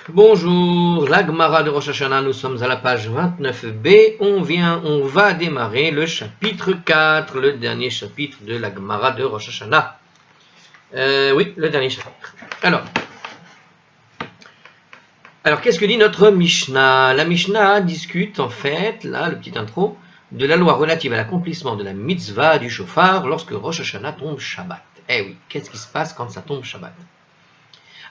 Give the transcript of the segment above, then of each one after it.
Bonjour, la Gemara de Rosh Hashanah, nous sommes à la page 29b. On va démarrer le chapitre 4, le dernier chapitre de la Gemara de Rosh Hashanah. Oui, le dernier chapitre. Alors qu'est-ce que dit notre Mishnah? La Mishnah discute en fait, là, le petit intro, de la loi relative à l'accomplissement de la mitzvah du shofar lorsque Rosh Hashanah tombe Shabbat. Eh oui, qu'est-ce qui se passe quand ça tombe Shabbat?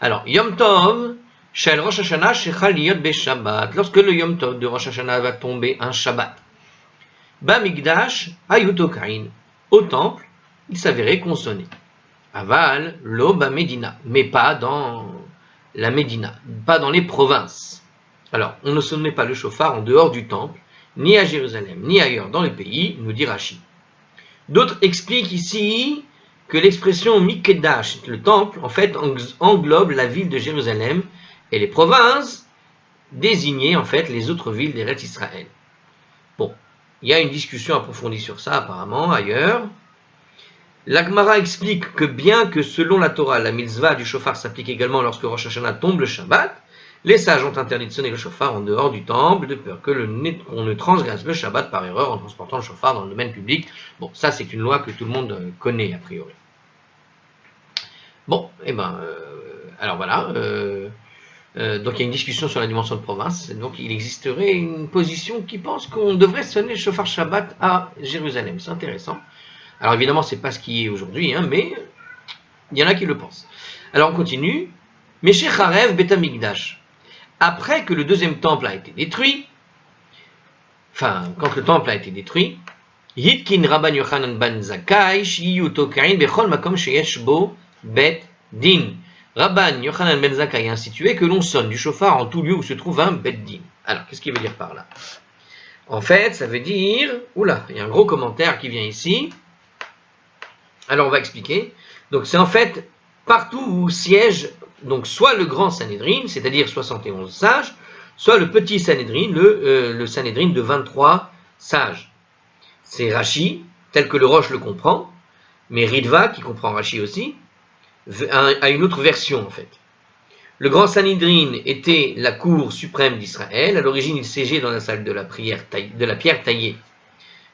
Alors, Yom Tov, Shel Rosh Hashanah Shechal Yot Be Shabbat, lorsque le Yom Tov de Rosh Hashanah va tomber un Shabbat. Bamigdash Ayutokain, au temple, il s'avérait qu'on sonnait. Aval, Lo Bamedina, mais pas dans la Médina, pas dans les provinces. Alors, on ne sonnait pas le shofar en dehors du temple, ni à Jérusalem, ni ailleurs dans le pays, nous dit Rashi. D'autres expliquent ici que l'expression Mikedash, le temple, en fait, englobe la ville de Jérusalem et les provinces désignaient en fait les autres villes d'Eretz Israël. Bon, il y a une discussion approfondie sur ça apparemment ailleurs. La Gemara explique que bien que selon la Torah, la mitzvah du shofar s'applique également lorsque Rosh Hashanah tombe le Shabbat, les sages ont interdit de sonner le shofar en dehors du temple, de peur qu'on ne transgresse le Shabbat par erreur en transportant le shofar dans le domaine public. Bon, ça c'est une loi que tout le monde connaît a priori. Bon, alors voilà. Donc il y a une discussion sur la dimension de province. Donc il existerait une position qui pense qu'on devrait sonner le shofar Shabbat à Jérusalem. C'est intéressant. Alors évidemment, c'est pas ce qui est aujourd'hui, mais il y en a qui le pensent. Alors on continue. Meshech Harev Bet Hamikdash. Après que le deuxième temple a été détruit, quand le temple a été détruit, Yitkin Rabban Yochanan ben Zakkai Shiyu Tokain Bechol Makom Sheyesh Bo Bet Din. Rabban Yochanan ben Zakkai a institué que l'on sonne du shofar en tout lieu où se trouve un Bet Din. Alors, qu'est-ce qu'il veut dire par là? En fait, ça veut dire... Oula, il y a un gros commentaire qui vient ici. Alors, on va expliquer. Donc, c'est en fait partout où siège donc soit le grand Sanhédrin, c'est-à-dire 71 sages, soit le petit Sanhédrin, le Sanhédrin de 23 sages. C'est Rashi, tel que le Roche le comprend, mais Ritva, qui comprend Rashi aussi, a une autre version en fait. Le grand Sanhédrin était la cour suprême d'Israël. À l'origine, il siégeait dans la salle de la pierre taillée,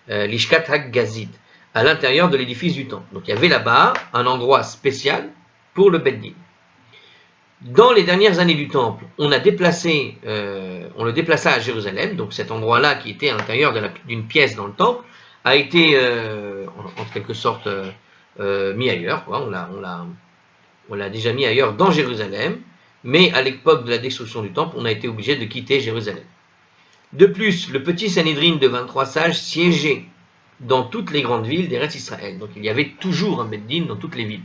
l'Ishkat HaGazit, à l'intérieur de l'édifice du temple. Donc il y avait là-bas un endroit spécial pour le Bet Din. Dans les dernières années du temple, on le déplaça à Jérusalem, donc cet endroit-là qui était à l'intérieur d'une pièce dans le temple, a été en quelque sorte mis ailleurs, quoi. On l'a déjà mis ailleurs dans Jérusalem, mais à l'époque de la destruction du temple, on a été obligé de quitter Jérusalem. De plus, le petit Sanhédrin de 23 sages siégeait dans toutes les grandes villes d'Eretz Israël, donc il y avait toujours un Bet Din dans toutes les villes.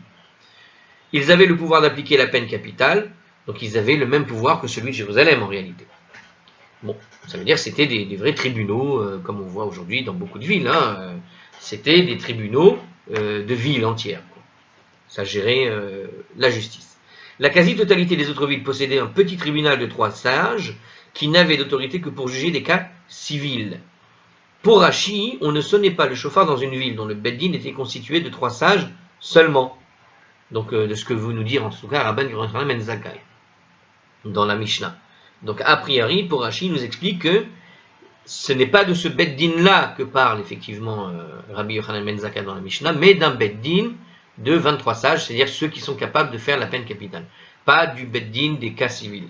Ils avaient le pouvoir d'appliquer la peine capitale, donc ils avaient le même pouvoir que celui de Jérusalem en réalité. Bon, ça veut dire que c'était des vrais tribunaux, comme on voit aujourd'hui dans beaucoup de villes. C'était des tribunaux de villes entières. Ça gérait la justice. La quasi-totalité des autres villes possédaient un petit tribunal de 3 sages qui n'avait d'autorité que pour juger des cas civils. Pour Rashi, on ne sonnait pas le shofar dans une ville dont le Bet Din était constitué de 3 sages seulement. Donc de ce que veut nous dire en tout cas Rabban Yochanan ben Zakkai dans la Mishnah. Donc a priori, pour Rashi, il nous explique que ce n'est pas de ce Bet Din là que parle effectivement Rabbi Yochanan ben Zakkai dans la Mishnah, mais d'un Bet Din de 23 sages, c'est-à-dire ceux qui sont capables de faire la peine capitale, pas du Bet Din des cas civils.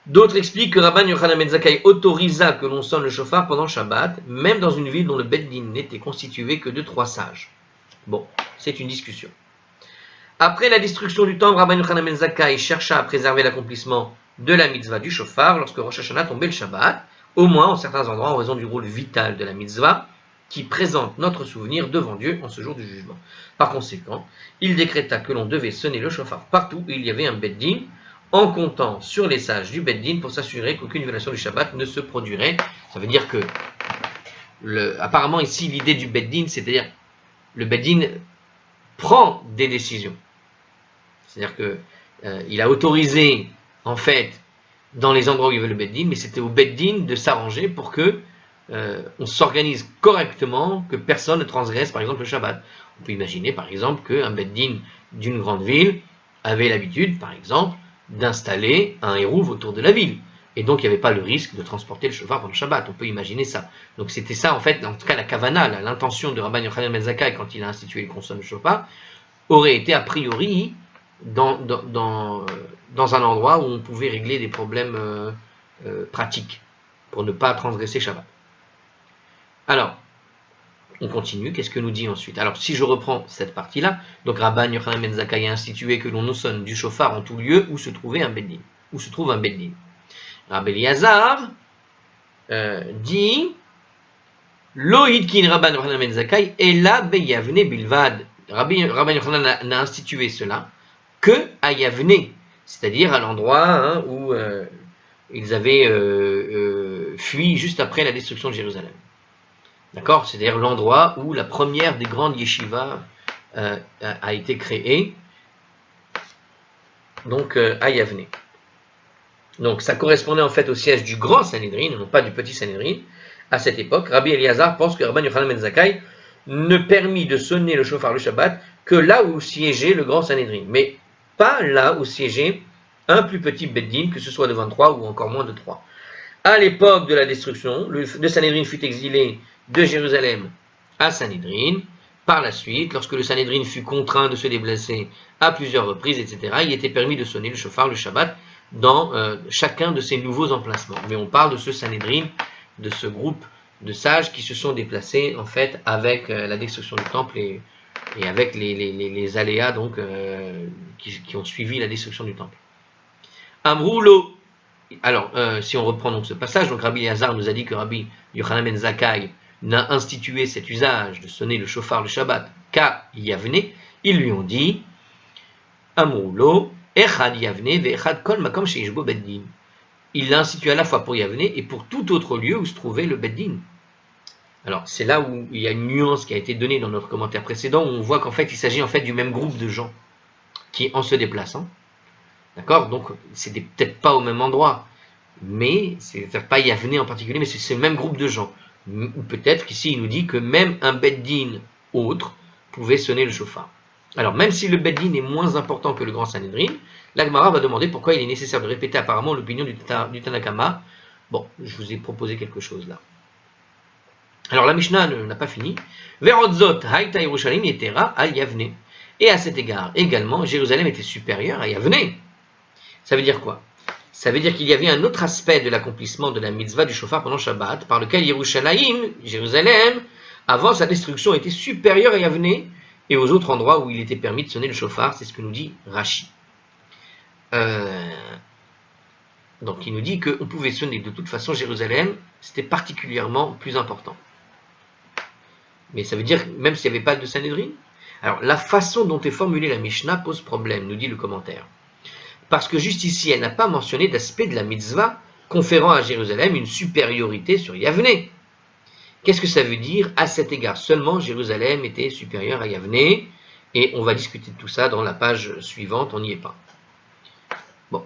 D'autres expliquent que Rabban Yochanan ben Zakkai autorisa que l'on sonne le shofar pendant Shabbat, même dans une ville dont le Bet Din n'était constitué que de 3 sages. Bon, c'est une discussion. Après la destruction du temple, Rabban Yochanan ben Zakkai chercha à préserver l'accomplissement de la mitzvah du shofar lorsque Rosh Hashanah tombait le Shabbat, au moins en certains endroits en raison du rôle vital de la mitzvah qui présente notre souvenir devant Dieu en ce jour du jugement. Par conséquent, il décréta que l'on devait sonner le shofar partout où il y avait un Bet Din, en comptant sur les sages du Bet Din pour s'assurer qu'aucune violation du Shabbat ne se produirait. Ça veut dire que, apparemment ici, l'idée du Bet Din, c'est-à-dire le Bet Din prend des décisions. C'est-à-dire qu'il a autorisé, en fait, dans les endroits où il y avait le Bet Din, mais c'était au Bet Din de s'arranger pour que on s'organise correctement, que personne ne transgresse, par exemple, le Shabbat. On peut imaginer, par exemple, qu'un Bet Din d'une grande ville avait l'habitude, par exemple, d'installer un hérouve autour de la ville. Et donc, il n'y avait pas le risque de transporter le shofar pendant le Shabbat. On peut imaginer ça. Donc, c'était ça, en fait, en tout cas, la kavana, l'intention de Rabban Yochanan ben Zakkai, quand il a institué le consomme de shofar, aurait été a priori dans un endroit où on pouvait régler des problèmes pratiques pour ne pas transgresser Shabbat. Alors, on continue. Qu'est-ce que nous dit ensuite? Alors, si je reprends cette partie-là, donc Rabban Yochanan ben Zakkai a institué que l'on sonne du shofar en tout lieu où se trouvait un beddin, où se trouve un beddin. Rabbi Eliezer dit Lo hitkin Rabban Yochanan ben Zakkai ela beyavne bilvad. Rabban Yochanan n'a institué cela que à Yavne, c'est-à-dire à l'endroit où ils avaient fui juste après la destruction de Jérusalem. D'accord? C'est-à-dire l'endroit où la première des grandes yeshivas a été créée, donc à Yavne. Donc ça correspondait en fait au siège du grand Sanhédrin, non pas du petit Sanhédrin, à cette époque. Rabbi Eliezer pense que Rabban Yochanan ben Zakkai ne permit de sonner le shofar le Shabbat que là où siégeait le grand Sanhédrin, mais pas là où siégeait un plus petit beddin, que ce soit de 23 ou encore moins de 3. À l'époque de la destruction, le Sanhédrin fut exilé de Jérusalem à Sanhédrin. Par la suite, lorsque le Sanhédrin fut contraint de se déplacer à plusieurs reprises, etc., il était permis de sonner le shofar le Shabbat dans chacun de ces nouveaux emplacements. Mais on parle de ce Sanhédrin, de ce groupe de sages qui se sont déplacés en fait avec la destruction du temple et avec les aléas donc qui ont suivi la destruction du temple. Amroulo. Alors, si on reprend donc ce passage, donc Rabbi Eliezer nous a dit que Rabbi Yochanan ben Zakkai n'a institué cet usage de sonner le shofar le Shabbat qu'à Yavne. Ils lui ont dit Amroulo. Echad Yavne ve'echad kol makom sheishbo beddin. Il l'a institué à la fois pour Yavne et pour tout autre lieu où se trouvait le beddin. Alors c'est là où il y a une nuance qui a été donnée dans notre commentaire précédent, où on voit qu'en fait il s'agit en fait du même groupe de gens qui, en se déplaçant, d'accord, donc c'est peut-être pas au même endroit, mais c'est peut-être pas Yavne en particulier, mais c'est le même groupe de gens. Ou peut-être qu'ici il nous dit que même un beddin autre pouvait sonner le shofar. Alors, même si le beddin est moins important que le grand Sanhédrin, la Gemara va demander pourquoi il est nécessaire de répéter apparemment l'opinion du Tanakama. Bon, je vous ai proposé quelque chose là. Alors, la Mishnah n'a pas fini. Verodzot haïta Yerushalayim yetera al Yavne. Et à cet égard, également, Jérusalem était supérieure à Yavne. Ça veut dire quoi? Ça veut dire qu'il y avait un autre aspect de l'accomplissement de la mitzvah du shofar pendant Shabbat, par lequel Yerushalayim, Jérusalem, avant sa destruction, était supérieure à Yavne, et aux autres endroits où il était permis de sonner le shofar, c'est ce que nous dit Rashi. Donc il nous dit qu'on pouvait sonner de toute façon Jérusalem, c'était particulièrement plus important. Mais ça veut dire même s'il n'y avait pas de Sanhédrin. Alors la façon dont est formulée la Mishnah pose problème, nous dit le commentaire. Parce que juste ici, elle n'a pas mentionné d'aspect de la mitzvah conférant à Jérusalem une supériorité sur Yavne. Qu'est-ce que ça veut dire? À cet égard, seulement Jérusalem était supérieure à Yavne, et on va discuter de tout ça dans la page suivante, on n'y est pas. Bon.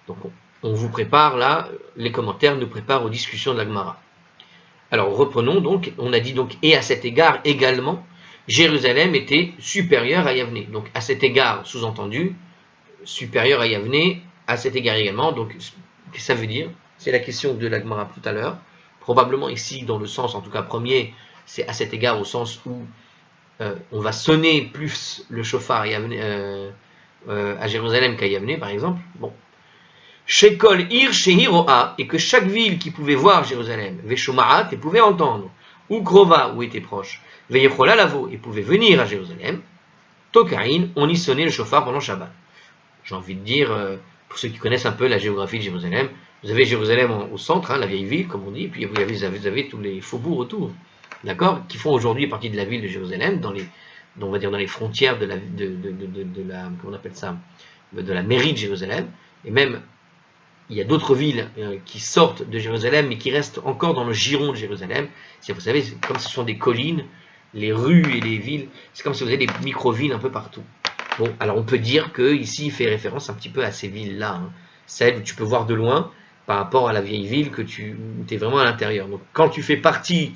Donc on vous prépare là, les commentaires nous préparent aux discussions de la Gemara. Alors reprenons donc, on a dit donc, et à cet égard également, Jérusalem était supérieure à Yavne. Donc à cet égard, sous-entendu, supérieure à Yavne, à cet égard également. Donc qu'est-ce que ça veut dire? C'est la question de la Gemara tout à l'heure. Probablement ici, dans le sens, en tout cas premier, c'est à cet égard au sens où on va sonner plus le shofar à Jérusalem qu'à Yavne, par exemple. Bon. Shekol ir shehiroa, et que chaque ville qui pouvait voir Jérusalem, Veshomaat, et pouvait entendre, ou Krova, où était proche, Veyechola lavo, et pouvait venir à Jérusalem, Tokain, on y sonnait le shofar pendant Shabbat. J'ai envie de dire, pour ceux qui connaissent un peu la géographie de Jérusalem, vous avez Jérusalem au centre, la vieille ville, comme on dit, puis vous avez tous les faubourgs autour, d'accord, qui font aujourd'hui partie de la ville de Jérusalem, on va dire dans les frontières de la comment on appelle ça, de la mairie de Jérusalem, et même il y a d'autres villes qui sortent de Jérusalem, mais qui restent encore dans le giron de Jérusalem. Vous savez, comme ce sont des collines, les rues et les villes, c'est comme si vous avez des micro-villes un peu partout. Bon, alors on peut dire que ici il fait référence un petit peu à ces villes-là, celles où tu peux voir de loin, par rapport à la vieille ville où tu es vraiment à l'intérieur. Donc quand tu fais partie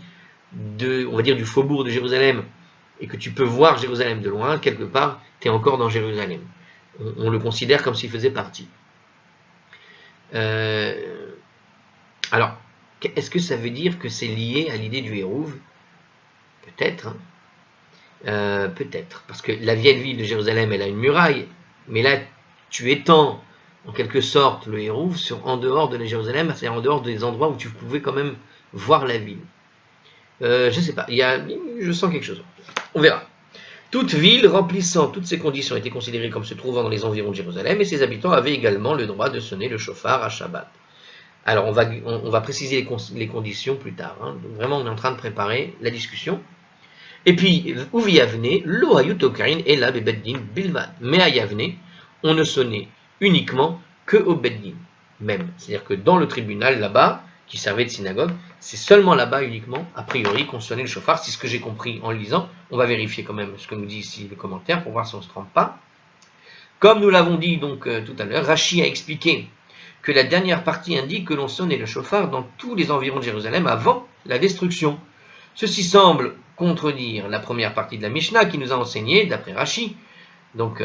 on va dire du faubourg de Jérusalem et que tu peux voir Jérusalem de loin, quelque part, tu es encore dans Jérusalem. on le considère comme s'il faisait partie. Alors, est-ce que ça veut dire que c'est lié à l'idée du Hérouv? Peut-être, hein. Peut-être, parce que la vieille ville de Jérusalem, elle a une muraille, mais là, tu étends en quelque sorte le Hérouv en dehors de la Jérusalem, c'est-à-dire en dehors des endroits où tu pouvais quand même voir la ville. Je sais pas, je sens quelque chose. On verra. Toute ville remplissant toutes ces conditions était considérée comme se trouvant dans les environs de Jérusalem, et ses habitants avaient également le droit de sonner le shofar à Shabbat. Alors, on va préciser les conditions plus tard. Hein. Donc, vraiment, on est en train de préparer la discussion. Et puis, Uvi Yavne, lo hayutokarin et la bebeddin bilvad. Mais à Yavne, on ne sonnait uniquement que au beddin même. C'est-à-dire que dans le tribunal là-bas, qui servait de synagogue, c'est seulement là-bas uniquement, a priori, qu'on sonnait le shofar. C'est ce que j'ai compris en le lisant. On va vérifier quand même ce que nous dit ici le commentaire pour voir si on ne se trompe pas. Comme nous l'avons dit donc tout à l'heure, Rashi a expliqué que la dernière partie indique que l'on sonnait le shofar dans tous les environs de Jérusalem avant la destruction. Ceci semble contredire la première partie de la Mishnah qui nous a enseigné, d'après Rashi, donc,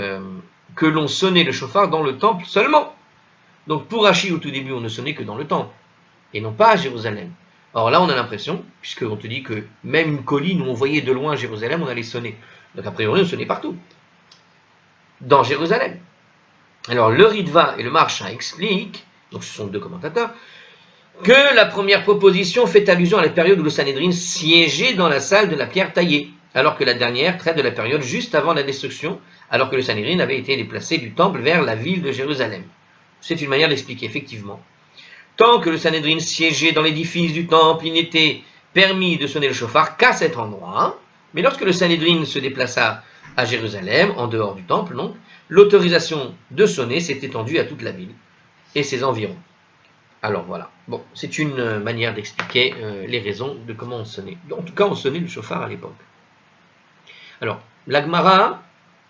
que l'on sonnait le shofar dans le temple seulement. Donc pour Rashi, au tout début, on ne sonnait que dans le temple, et non pas à Jérusalem. Or là, on a l'impression, puisqu'on te dit que même une colline où on voyait de loin Jérusalem, on allait sonner. Donc a priori, on sonnait partout, dans Jérusalem. Alors le Ritva et le Maharsha expliquent, donc ce sont deux commentateurs, que la première proposition fait allusion à la période où le Sanhédrin siégeait dans la salle de la pierre taillée, alors que la dernière traite de la période juste avant la destruction, alors que le Sanhédrin avait été déplacé du temple vers la ville de Jérusalem. C'est une manière d'expliquer, effectivement. Tant que le Sanhédrin siégeait dans l'édifice du temple, il n'était permis de sonner le shofar qu'à cet endroit, mais lorsque le Sanhédrin se déplaça à Jérusalem, en dehors du temple, donc, l'autorisation de sonner s'est étendue à toute la ville et ses environs. Alors voilà, bon, c'est une manière d'expliquer les raisons de comment on sonnait. En tout cas, on sonnait le shofar à l'époque. Alors, l'Agmara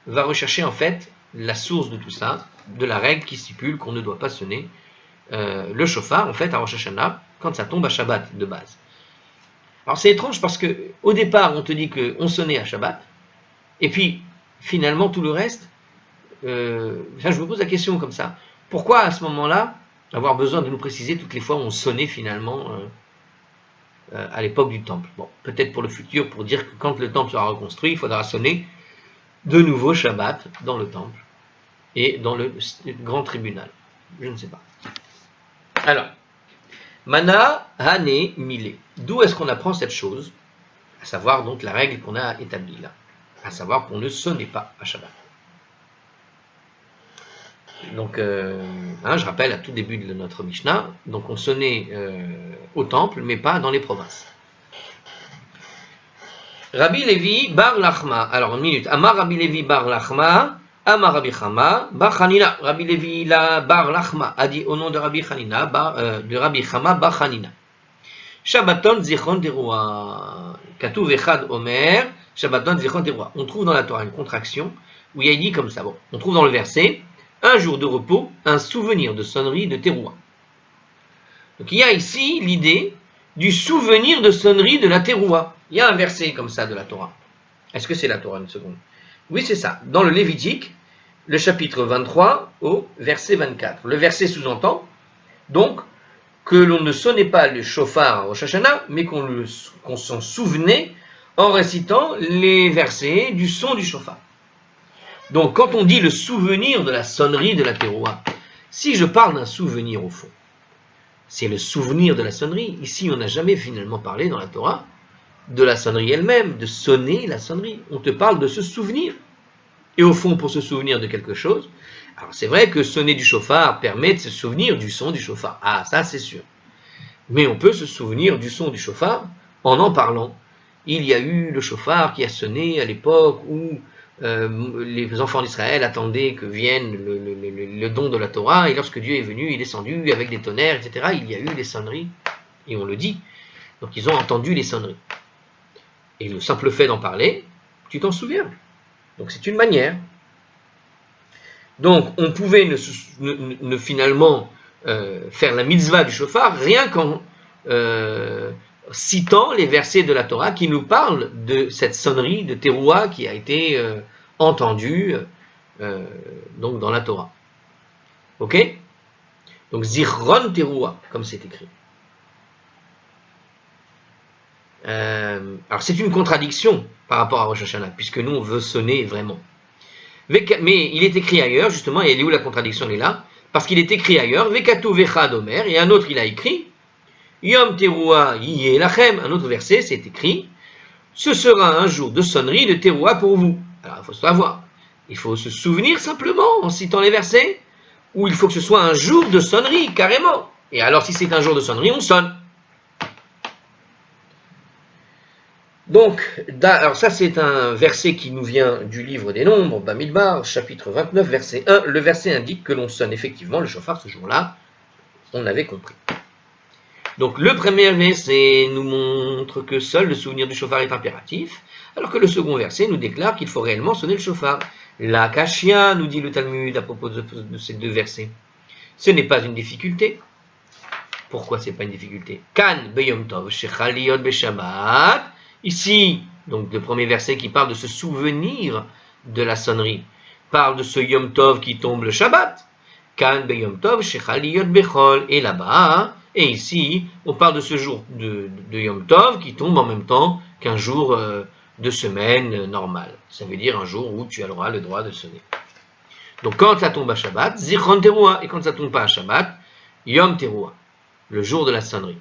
va rechercher en fait la source de tout ça, de la règle qui stipule qu'on ne doit pas sonner le shofar, en fait, à Rosh Hashanah, quand ça tombe à Shabbat de base. Alors c'est étrange parce que au départ, on te dit qu'on sonnait à Shabbat, et puis finalement tout le reste, je me pose la question comme ça. Pourquoi à ce moment-là avoir besoin de nous préciser toutes les fois où on sonnait finalement à l'époque du temple? Bon, peut-être pour le futur, pour dire que quand le temple sera reconstruit, il faudra sonner de nouveau Shabbat dans le temple et dans le grand tribunal. Je ne sais pas. Alors, Mana, Hane, Milé. D'où est-ce qu'on apprend cette chose? À savoir donc la règle qu'on a établie là. À savoir qu'on ne sonnait pas à Shabbat. Donc, je rappelle à tout début de notre Mishnah, donc on sonnait au temple, mais pas dans les provinces. Rabbi Levi bar Lachma. Alors, une minute. Amar Rabbi Levi bar Lachma, Amar Rabbi Chama bar Hanina. Rabbi Levi bar Lachma a dit au nom de Rabbi Hanina, de Rabbi Chama bar Hanina. Shabbaton zichron teroua. Katuv echad omer, Shabbaton zichron teroua. On trouve dans la Torah une contraction où il y a dit comme ça. Bon, on trouve dans le verset un jour de repos, un souvenir de sonnerie de teroua. Donc il y a ici l'idée du souvenir de sonnerie de la teroua. Il y a un verset comme ça de la Torah. Est-ce que c'est la Torah, une seconde? Oui, c'est ça. Dans le Lévitique, le chapitre 23 au verset 24. Le verset sous-entend donc que l'on ne sonnait pas le shofar à Rosh Hashanah, mais qu'on s'en souvenait en récitant les versets du son du shofar. Donc, quand on dit le souvenir de la sonnerie de la teroua, si je parle d'un souvenir au fond, c'est le souvenir de la sonnerie. Ici, on n'a jamais finalement parlé dans la Torah de la sonnerie elle-même, de sonner la sonnerie. On te parle de se souvenir. Et au fond, pour se souvenir de quelque chose, alors c'est vrai que sonner du shofar permet de se souvenir du son du shofar. Ah, ça c'est sûr. Mais on peut se souvenir du son du shofar en parlant. Il y a eu le shofar qui a sonné à l'époque où les enfants d'Israël attendaient que vienne le don de la Torah, et lorsque Dieu est venu, il est descendu avec des tonnerres, etc. Il y a eu les sonneries, et on le dit. Donc ils ont entendu les sonneries. Et le simple fait d'en parler, tu t'en souviens. Donc c'est une manière. Donc on pouvait finalement faire la mitzvah du shofar rien qu'en citant les versets de la Torah qui nous parlent de cette sonnerie de teroua qui a été entendue donc dans la Torah. Ok? Donc Zichron Teruah, comme c'est écrit. Alors c'est une contradiction par rapport à Rosh Hashanah, puisque nous on veut sonner vraiment. Mais il est écrit ailleurs, justement, et elle est où la contradiction? Elle est là, parce qu'il est écrit ailleurs, Vekatu Vechad Omer, et un autre il a écrit, Yom Teruah Yiyeh Lachem, un autre verset, c'est écrit, ce sera un jour de sonnerie de Teruah pour vous. Alors il faut savoir, il faut se souvenir simplement en citant les versets, ou il faut que ce soit un jour de sonnerie, carrément. Et alors si c'est un jour de sonnerie, on sonne. Donc, alors ça c'est un verset qui nous vient du livre des Nombres, Bamidbar, chapitre 29, verset 1. Le verset indique que l'on sonne effectivement le shofar ce jour-là, on avait compris. Donc le premier verset nous montre que seul le souvenir du shofar est impératif, alors que le second verset nous déclare qu'il faut réellement sonner le shofar. La kashia, nous dit le Talmud à propos de ces deux versets. Ce n'est pas une difficulté. Pourquoi c'est pas une difficulté? Kan beyom tov shechal liyot beshabbat. Ici, donc le premier verset qui parle de ce souvenir de la sonnerie, parle de ce Yom Tov qui tombe le Shabbat. Kan beyom tov shechal liyot bechol. Et là-bas, et ici, on parle de ce jour de Yom Tov qui tombe en même temps qu'un jour de semaine normale. Ça veut dire un jour où tu auras le droit de sonner. Donc quand ça tombe à Shabbat, Zichron Teruah. Et quand ça tombe pas à Shabbat, Yom Teruah, le jour de la sonnerie.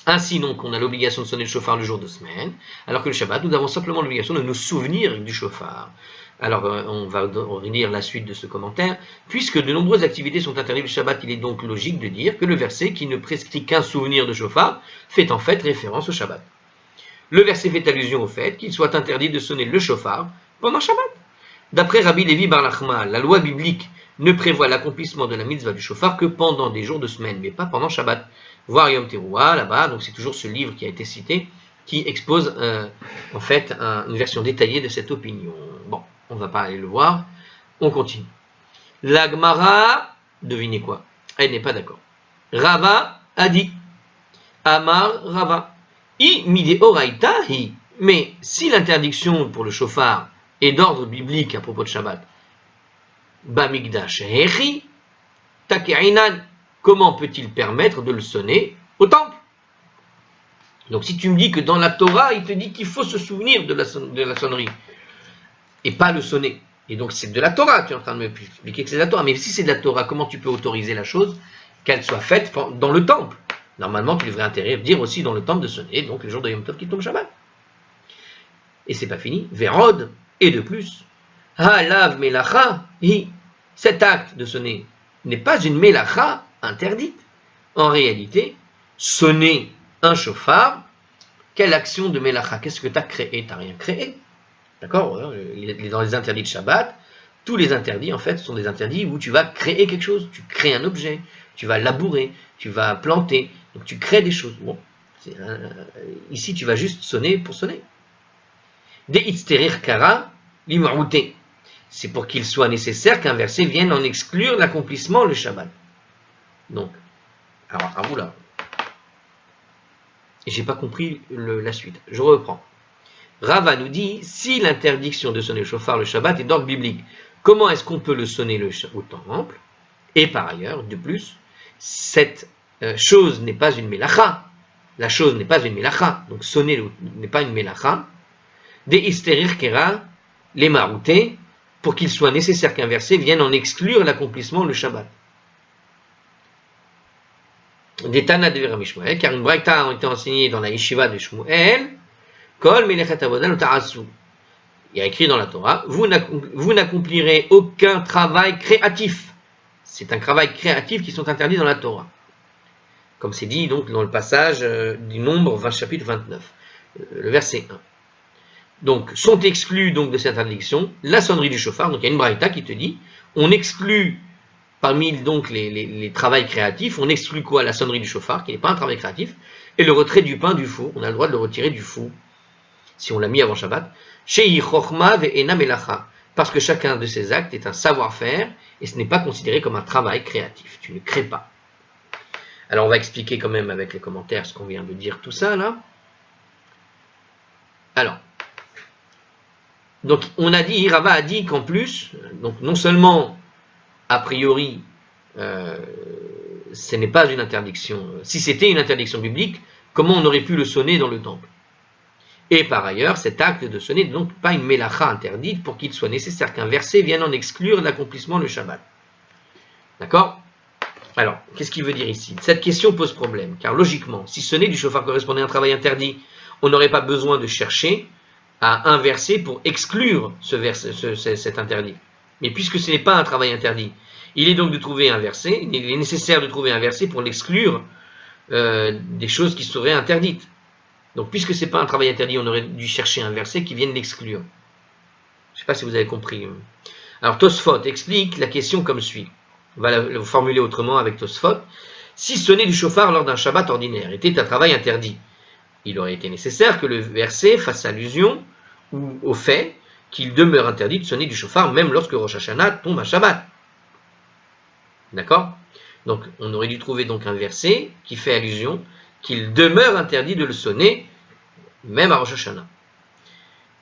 Ainsi donc, on a l'obligation de sonner le shofar le jour de semaine, alors que le Shabbat, nous avons simplement l'obligation de nous souvenir du shofar. Alors, on va relire la suite de ce commentaire. Puisque de nombreuses activités sont interdites le Shabbat, il est donc logique de dire que le verset qui ne prescrit qu'un souvenir de shofar fait en fait référence au Shabbat. Le verset fait allusion au fait qu'il soit interdit de sonner le shofar pendant Shabbat. D'après Rabbi Levi Bar Nachma, la loi biblique ne prévoit l'accomplissement de la mitzvah du shofar que pendant des jours de semaine, mais pas pendant Shabbat. Voir Yom Teruah là-bas, donc c'est toujours ce livre qui a été cité, qui expose en fait une version détaillée de cette opinion. Bon, on ne va pas aller le voir, on continue. La Gemara, devinez quoi? Elle n'est pas d'accord. Rava a dit, Amar Rava, I mide oraita hi, mais si l'interdiction pour le shofar est d'ordre biblique à propos de Shabbat, Bamigdash hechi, takeinan, comment peut-il permettre de le sonner au temple? Donc si tu me dis que dans la Torah, il te dit qu'il faut se souvenir de la sonnerie, et pas le sonner, et donc c'est de la Torah, tu es en train de me expliquer que c'est de la Torah, mais si c'est de la Torah, comment tu peux autoriser la chose, qu'elle soit faite dans le temple? Normalement, tu devrais dire aussi dans le temple de sonner, donc le jour de Yom Tov qui tombe Shabbat. Et c'est pas fini, Vérod, et de plus, Halav melacha, cet acte de sonner n'est pas une melacha interdite. En réalité, sonner un shofar, quelle action de melacha? Qu'est-ce que tu as créé? Tu n'as rien créé. D'accord? Dans les interdits de Shabbat, tous les interdits, en fait, sont des interdits où tu vas créer quelque chose. Tu crées un objet, tu vas labourer, tu vas planter. Donc tu crées des choses. Bon, ici, tu vas juste sonner pour sonner. De itzterir kara lim'routé. C'est pour qu'il soit nécessaire qu'un verset vienne en exclure l'accomplissement le Shabbat. Donc, alors, à vous là. J'ai pas compris la suite. Je reprends. Rava nous dit, si l'interdiction de sonner le shofar le Shabbat est d'ordre biblique, comment est-ce qu'on peut le sonner au temple? Et par ailleurs, de plus, cette chose n'est pas une melacha. La chose n'est pas une melacha. Donc sonner n'est pas une melacha. De isterir kera, les maroutés, pour qu'il soit nécessaire qu'un verset vienne en exclure l'accomplissement le Shabbat. Des Tana de Rami Shmuel, car une braïta a été enseignée dans la yeshiva de Shmuel, Kol melechet avoda lo ta'asu. Il y a écrit dans la Torah, vous n'accomplirez aucun travail créatif. C'est un travail créatif qui sont interdits dans la Torah. Comme c'est dit donc dans le passage du Nombre, chapitre 29, le verset 1. Donc, sont exclus donc de cette interdiction la sonnerie du shofar. Donc, il y a une braïta qui te dit, on exclut parmi donc les travails créatifs, on exclut quoi? La sonnerie du shofar, qui n'est pas un travail créatif, et le retrait du pain du four. On a le droit de le retirer du four, si on l'a mis avant Shabbat. Shei chochma ve'ena melacha, parce que chacun de ces actes est un savoir-faire, et ce n'est pas considéré comme un travail créatif. Tu ne crées pas. Alors, on va expliquer quand même avec les commentaires ce qu'on vient de dire tout ça, là. Alors, Donc on a dit, Rava a dit qu'en plus, donc non seulement a priori ce n'est pas une interdiction, si c'était une interdiction biblique, comment on aurait pu le sonner dans le temple? Et par ailleurs, cet acte de sonner n'est donc pas une mélacha interdite pour qu'il soit nécessaire qu'un verset vienne en exclure l'accomplissement le Shabbat. D'accord? Alors, qu'est-ce qu'il veut dire ici? Cette question pose problème, car logiquement, si sonner du chauffard correspondait à un travail interdit, on n'aurait pas besoin de chercher à un verset pour exclure cet interdit. Mais puisque ce n'est pas un travail interdit, il est donc de trouver un verset, il est nécessaire de trouver un verset pour l'exclure des choses qui seraient interdites. Donc, puisque ce n'est pas un travail interdit, on aurait dû chercher un verset qui vienne l'exclure. Je ne sais pas si vous avez compris. Alors, Tosfot explique la question comme suit. On va la formuler autrement avec Tosfot. Si sonner du chauffard lors d'un Shabbat ordinaire était un travail interdit, il aurait été nécessaire que le verset fasse allusion au fait qu'il demeure interdit de sonner du chauffard même lorsque Rosh Hashanah tombe à Shabbat. D'accord? Donc, on aurait dû trouver donc un verset qui fait allusion qu'il demeure interdit de le sonner, même à Rosh Hashanah.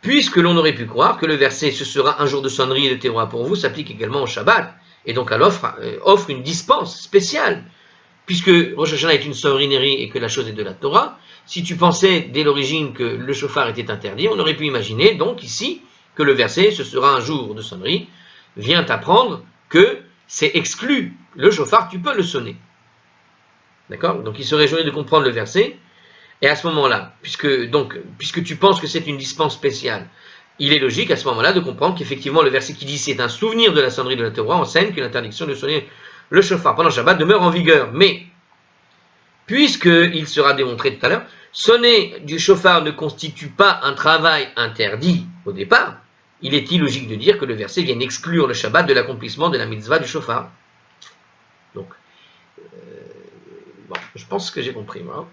Puisque l'on aurait pu croire que le verset « ce sera un jour de sonnerie et de terroir pour vous » s'applique également au Shabbat, et donc elle offre une dispense spéciale. Puisque Rosh Hashanah est une sonnerie et que la chose est de la Torah, si tu pensais dès l'origine que le chauffard était interdit, on aurait pu imaginer donc ici que le verset « ce sera un jour de sonnerie » vient apprendre que c'est exclu. Le chauffard, tu peux le sonner. D'accord? Donc il serait joli de comprendre le verset, et à ce moment-là, puisque tu penses que c'est une dispense spéciale, il est logique à ce moment-là de comprendre qu'effectivement le verset qui dit c'est un souvenir de la sonnerie de la Torah enseigne que l'interdiction de sonner le chauffard pendant Shabbat demeure en vigueur. Mais, puisqu'il sera démontré tout à l'heure, sonner du chauffard ne constitue pas un travail interdit au départ, il est illogique de dire que le verset vienne exclure le Shabbat de l'accomplissement de la mitzvah du chauffard. Donc, bon, je pense que j'ai compris, moi.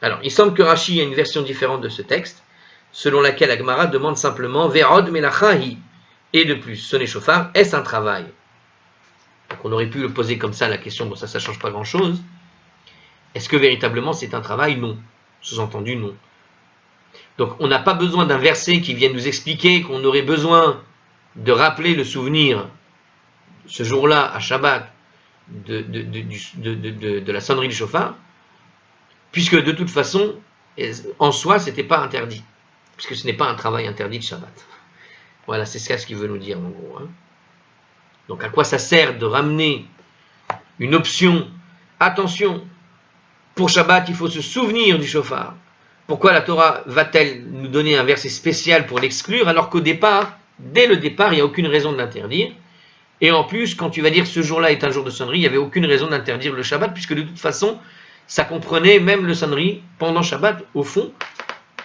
Alors, il semble que Rashi a une version différente de ce texte, selon laquelle la Gemara demande simplement Verod melachahi. Et de plus, sonner chauffard, est-ce un travail? Donc, on aurait pu le poser comme ça, la question, bon, ça ne change pas grand-chose. Est-ce que véritablement c'est un travail? Non. Sous-entendu, non. Donc, on n'a pas besoin d'un verset qui vienne nous expliquer qu'on aurait besoin de rappeler le souvenir, ce jour-là, à Shabbat, de la sonnerie du chauffard, puisque de toute façon, en soi, ce n'était pas interdit, puisque ce n'est pas un travail interdit de Shabbat. Voilà, c'est ça ce qu'il veut nous dire en gros. Hein. Donc à quoi ça sert de ramener une option? Attention, pour Shabbat, il faut se souvenir du chauffard. Pourquoi la Torah va-t-elle nous donner un verset spécial pour l'exclure, alors qu'au départ, dès le départ, il n'y a aucune raison de l'interdire? Et en plus, quand tu vas dire ce jour-là est un jour de sonnerie, il n'y avait aucune raison d'interdire le Shabbat, puisque de toute façon, ça comprenait même le sonnerie pendant Shabbat, au fond,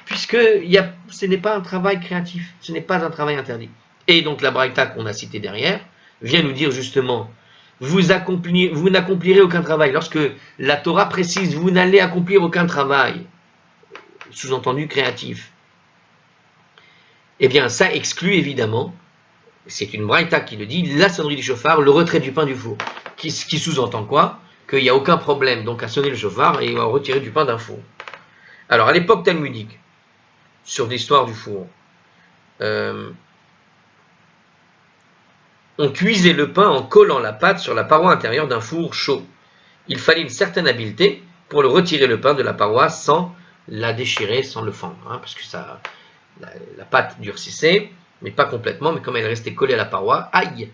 puisque ce n'est pas un travail créatif, ce n'est pas un travail interdit. Et donc la braïta qu'on a citée derrière vient nous dire justement, vous n'accomplirez aucun travail. Lorsque la Torah précise, vous n'allez accomplir aucun travail, sous-entendu créatif, eh bien ça exclut évidemment, c'est une braïta qui le dit, la sonnerie du chauffard, le retrait du pain du four, qui sous-entend quoi? Qu'il n'y a aucun problème donc à sonner le chauffard et à retirer du pain d'un four. Alors à l'époque talmudique, sur l'histoire du four, on cuisait le pain en collant la pâte sur la paroi intérieure d'un four chaud. Il fallait une certaine habileté pour le retirer le pain de la paroi sans la déchirer, sans le fendre, hein, parce que la pâte durcissait, mais pas complètement, mais comme elle restait collée à la paroi, aïe!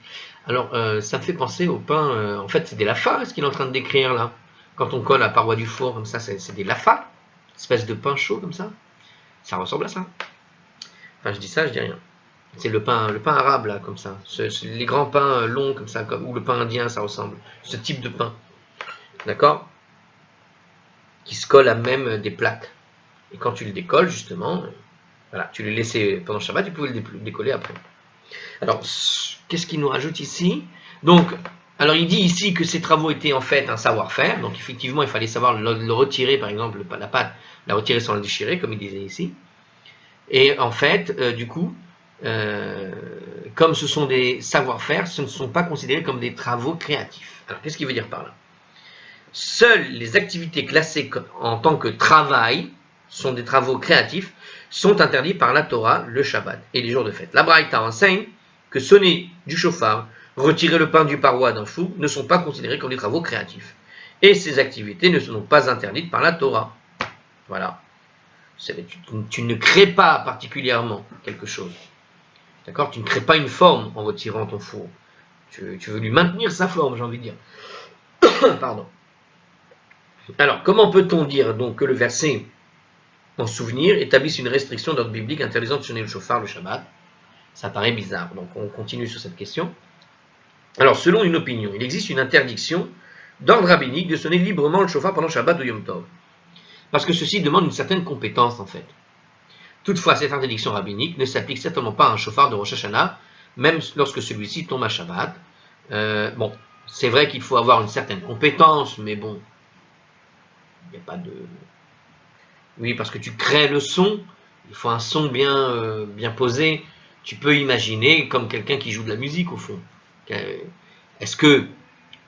Alors, ça me fait penser au pain, en fait, c'est des lafas, ce qu'il est en train de décrire là. Quand on colle la paroi du four, comme ça, c'est des lafas, espèce de pain chaud comme ça. Ça ressemble à ça. Enfin, je dis ça, je dis rien. C'est le pain arabe, là, comme ça. Les grands pains longs, comme ça, ou le pain indien, ça ressemble. Ce type de pain. D'accord? Qui se colle à même des plaques. Et quand tu le décolles, justement, voilà, tu le laissais pendant Shabbat, tu pouvais le décoller après. Alors, qu'est-ce qu'il nous rajoute ici? Donc, alors il dit ici que ces travaux étaient en fait un savoir-faire. Donc, effectivement, il fallait savoir le retirer, par exemple, la pâte, la retirer sans la déchirer, comme il disait ici. Et en fait, du coup, comme ce sont des savoir-faire, ce ne sont pas considérés comme des travaux créatifs. Alors, qu'est-ce qu'il veut dire par là? Seules les activités classées en tant que travail sont des travaux créatifs sont interdits par la Torah le Shabbat et les jours de fête. La Braïta enseigne que sonner du chauffard, retirer le pain du paroi d'un four ne sont pas considérés comme des travaux créatifs. Et ces activités ne sont donc pas interdites par la Torah. Voilà. Tu ne crées pas particulièrement quelque chose. D'accord? Tu ne crées pas une forme en retirant ton four. Tu veux lui maintenir sa forme, j'ai envie de dire. Pardon. Alors, comment peut-on dire donc que le verset en souvenir établisse une restriction d'ordre biblique interdisant de sonner le chauffard le Shabbat? Ça paraît bizarre. Donc, on continue sur cette question. Alors, selon une opinion, il existe une interdiction d'ordre rabbinique de sonner librement le chauffard pendant Shabbat ou Yom Tov. Parce que ceci demande une certaine compétence, en fait. Toutefois, cette interdiction rabbinique ne s'applique certainement pas à un chauffard de Rosh Hashanah, même lorsque celui-ci tombe à Shabbat. Bon, c'est vrai qu'il faut avoir une certaine compétence, mais bon, il n'y a pas de... Oui, parce que tu crées le son, il faut un son bien posé. Tu peux imaginer comme quelqu'un qui joue de la musique, au fond. Est-ce que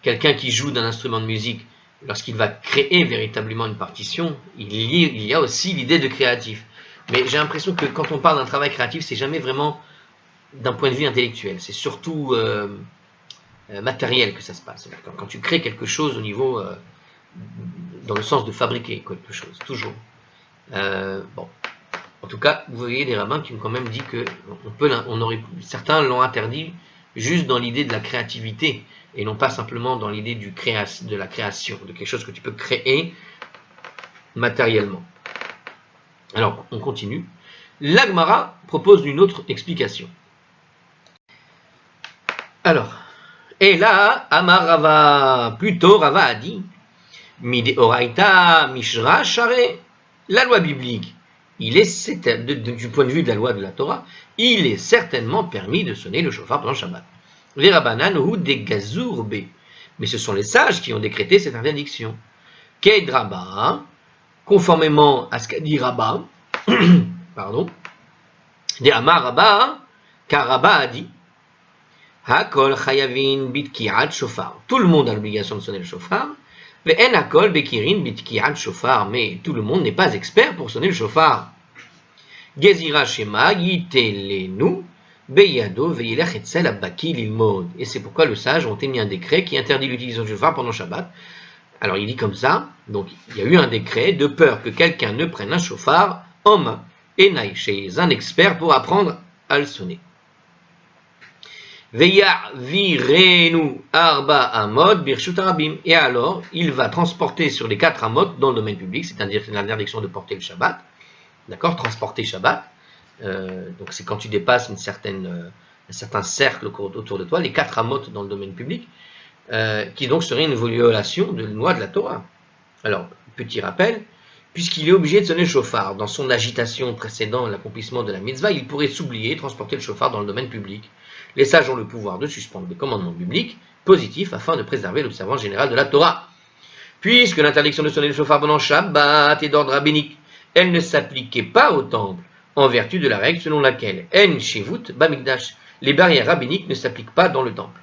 quelqu'un qui joue d'un instrument de musique, lorsqu'il va créer véritablement une partition, il y a aussi l'idée de créatif. Mais j'ai l'impression que quand on parle d'un travail créatif, c'est jamais vraiment d'un point de vue intellectuel. C'est surtout matériel que ça se passe. Quand tu crées quelque chose au niveau, dans le sens de fabriquer quelque chose, toujours. Bon. En tout cas, vous voyez des rabbins qui ont quand même dit que certains l'ont interdit juste dans l'idée de la créativité et non pas simplement dans l'idée de la création, de quelque chose que tu peux créer matériellement. Alors, on continue. L'Agmara propose une autre explication. Alors, et là, Amar Rava, plutôt Rava a dit, Mide Oraita Mishra Share, la loi biblique, du point de vue de la loi de la Torah, il est certainement permis de sonner le chauffard pendant Shabbat. Verabanan ou des gazurbe. Mais ce sont les sages qui ont décrété cette interdiction. Keid Rabba, conformément à ce qu'a dit Rabba, pardon, de Amar Rabba, car Rabba a dit, Hakol chayavin bitkiat shofar. Tout le monde a l'obligation de sonner le chauffard. Ve'en hakol bekirin bitkiat shofar. Mais tout le monde n'est pas expert pour sonner le chauffard. Gezira shema yitelenu beyado ve'yelech etzel abaki lilmod. Et c'est pourquoi le sage ont émis un décret qui interdit l'utilisation du chauffard pendant Shabbat. Alors il dit comme ça, donc il y a eu un décret de peur que quelqu'un ne prenne un chauffard en main et n'aille chez un expert pour apprendre à le sonner. Ve'yavirenu arba amot birshut arabim. Et alors, il va transporter sur les 4 amot dans le domaine public, c'est-à-dire l'interdiction de porter le Shabbat, d'accord, transporter Shabbat, donc c'est quand tu dépasses un certain cercle autour de toi, les 4 amot dans le domaine public, qui donc serait une violation de la loi de la Torah. Alors, petit rappel, puisqu'il est obligé de sonner le chauffard dans son agitation précédant l'accomplissement de la mitzvah, il pourrait s'oublier et transporter le chauffard dans le domaine public. Les sages ont le pouvoir de suspendre des commandements bibliques positifs afin de préserver l'observance générale de la Torah. Puisque l'interdiction de sonner le chauffard pendant Shabbat est d'ordre rabbinique, elle ne s'appliquait pas au temple en vertu de la règle selon laquelle En Shevut Bamikdash, les barrières rabbiniques ne s'appliquent pas dans le temple.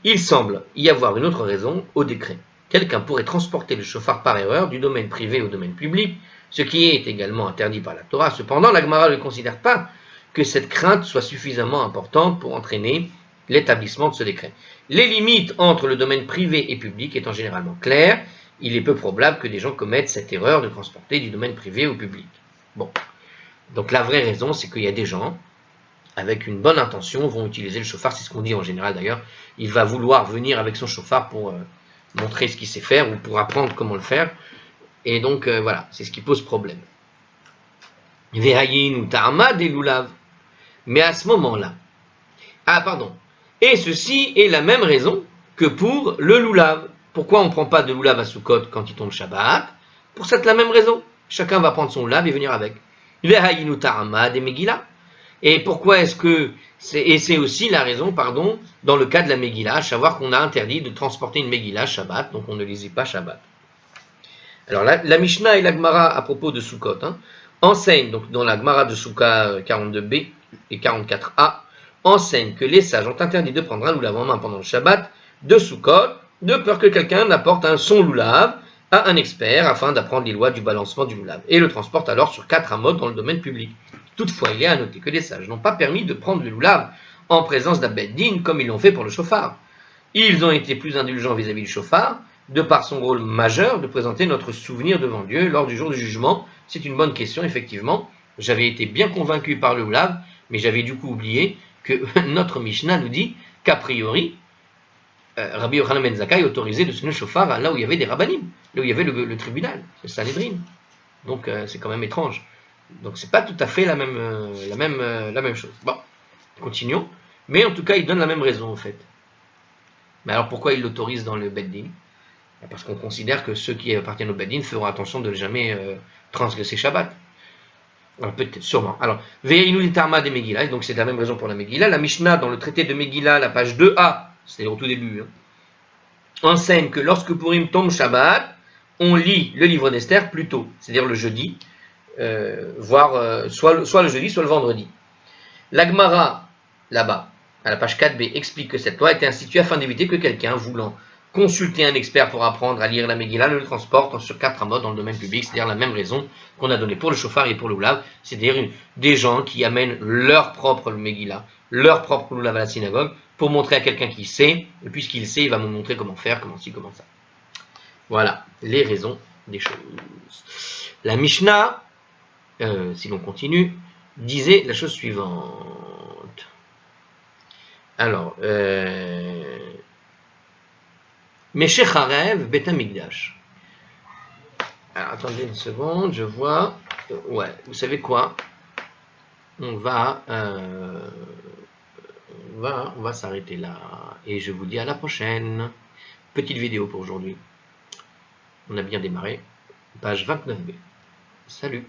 Il semble y avoir une autre raison au décret. Quelqu'un pourrait transporter le chauffard par erreur du domaine privé au domaine public, ce qui est également interdit par la Torah. Cependant, la Gemara ne considère pas que cette crainte soit suffisamment importante pour entraîner l'établissement de ce décret. Les limites entre le domaine privé et public étant généralement claires, il est peu probable que des gens commettent cette erreur de transporter du domaine privé au public. Bon, donc la vraie raison, c'est qu'il y a des gens, avec une bonne intention, vont utiliser le chauffard, c'est ce qu'on dit en général d'ailleurs, il va vouloir venir avec son chauffard pour montrer ce qu'il sait faire ou pour apprendre comment le faire, et donc voilà, c'est ce qui pose problème. Vehayin ou ta'amad et lulav. Mais à ce moment-là, et ceci est la même raison que pour le lulav. Pourquoi on ne prend pas de lulav à Sukkot quand il tombe Shabbat? Pour cette la même raison. Chacun va prendre son lulav et venir avec. Vehayin ou ta'amad et Megillah. Et pourquoi est-ce que c'est aussi la raison, dans le cas de la Megillah, à savoir qu'on a interdit de transporter une Megillah Shabbat, donc on ne lisait pas Shabbat. Alors la Mishnah et la Gemara à propos de Sukkot enseignent, donc dans la Gemara de Soukha 42b et 44a, enseignent que les sages ont interdit de prendre un loulav en main pendant le Shabbat de Sukkot, de peur que quelqu'un n'apporte son loulav à un expert afin d'apprendre les lois du balancement du loulav et le transporte alors sur 4 amotes dans le domaine public. Toutefois, il est à noter que les sages n'ont pas permis de prendre le loulav en présence d'un beddin comme ils l'ont fait pour le chauffard. Ils ont été plus indulgents vis-à-vis du chauffard, de par son rôle majeur de présenter notre souvenir devant Dieu lors du jour du jugement. C'est une bonne question, effectivement. J'avais été bien convaincu par le loulav, mais j'avais du coup oublié que notre Mishnah nous dit qu'a priori, Rabbi Yochanan ben Zakkai autorisait de sonner le chauffard là où il y avait des rabbanim, là où il y avait le tribunal, le Sanhedrin. Donc c'est quand même étrange. Donc c'est pas tout à fait la même chose. Bon, continuons. Mais en tout cas, il donne la même raison en fait. Mais alors pourquoi il l'autorise dans le Beddin? Parce qu'on considère que ceux qui appartiennent au Beddin feront attention de ne jamais transgresser Shabbat. Alors peut-être, sûrement. Alors, Ve'inu Tarma des Megillah, donc c'est la même raison pour la Megillah. La Mishnah, dans le traité de Megillah, la page 2a, c'est-à-dire au tout début, enseigne que lorsque Purim tombe Shabbat, on lit le livre d'Esther plus tôt, c'est-à-dire le jeudi, voire soit le jeudi, soit le vendredi. L'Agmara, là-bas, à la page 4b, explique que cette loi a été instituée afin d'éviter que quelqu'un, voulant consulter un expert pour apprendre à lire la Megillah, le transporte sur 4 amotes dans le domaine public, c'est-à-dire la même raison qu'on a donnée pour le chauffard et pour le loulav, c'est-à-dire des gens qui amènent leur propre Megillah, leur propre loulav à la synagogue, pour montrer à quelqu'un qui sait, et puisqu'il sait, il va me montrer comment faire, comment ci, comment ça. Voilà les raisons des choses. La Mishnah, si l'on continue, disait la chose suivante. Alors, Meshech Harev Bet Hamikdash. Alors, attendez une seconde, je vois. Ouais, vous savez quoi? On va s'arrêter là. Et je vous dis à la prochaine. Petite vidéo pour aujourd'hui. On a bien démarré. Page 29b. Salut.